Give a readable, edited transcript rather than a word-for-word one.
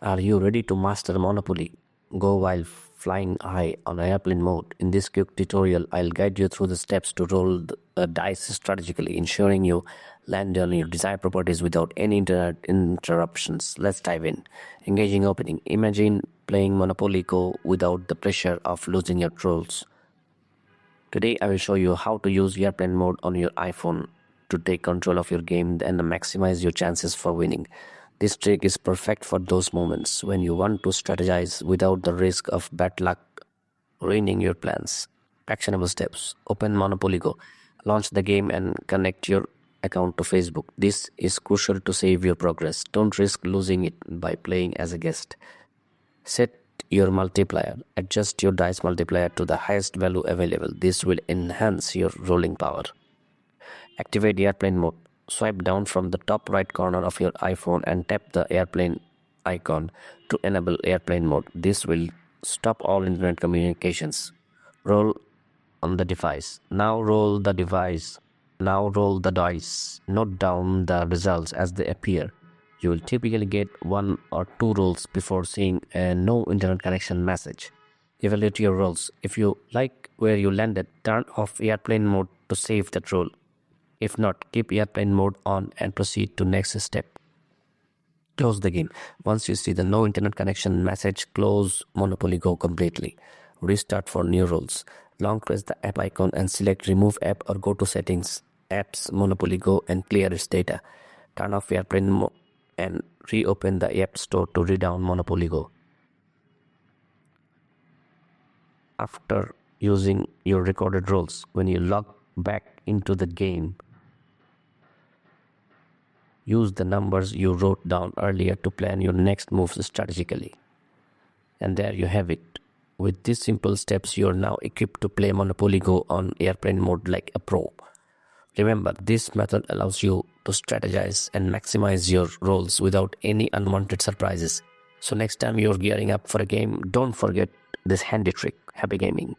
Are you ready to master Monopoly? Go while flying high on airplane mode. In this quick tutorial, I'll guide you through the steps to roll the dice strategically, ensuring you land on your desired properties without any internet interruptions. Let's dive in. Engaging opening. Imagine playing Monopoly Go without the pressure of losing your rolls. Today, I will show you how to use airplane mode on your iPhone to take control of your game and maximize your chances for winning. This trick is perfect for those moments when you want to strategize without the risk of bad luck ruining your plans. Actionable steps. Open Monopoly Go. Launch the game and connect your account to Facebook. This is crucial to save your progress. Don't risk losing it by playing as a guest. Set your multiplier. Adjust your dice multiplier to the highest value available. This will enhance your rolling power. Activate airplane mode. Swipe down from the top right corner of your iPhone and tap the airplane icon to enable airplane mode. This will stop all internet communications. Roll on the device. Now roll the dice. Note down the results as they appear. You will typically get 1 or 2 rolls before seeing a no internet connection message. Evaluate your rolls. If you like where you landed, turn off airplane mode to save that roll. If not, keep airplane mode on and proceed to next step. Close the game. Once you see the no internet connection message, close Monopoly Go completely. Restart for new rolls. Long press the app icon and select remove app or go to settings, apps, Monopoly Go and clear its data. Turn off airplane mode and reopen the app store to redown Monopoly Go. After using your recorded rolls, when you log back into the game, use the numbers you wrote down earlier to plan your next moves strategically. And there you have it. With these simple steps, you are now equipped to play Monopoly Go on airplane mode like a pro. Remember, this method allows you to strategize and maximize your rolls without any unwanted surprises. So next time you're gearing up for a game, don't forget this handy trick. Happy gaming.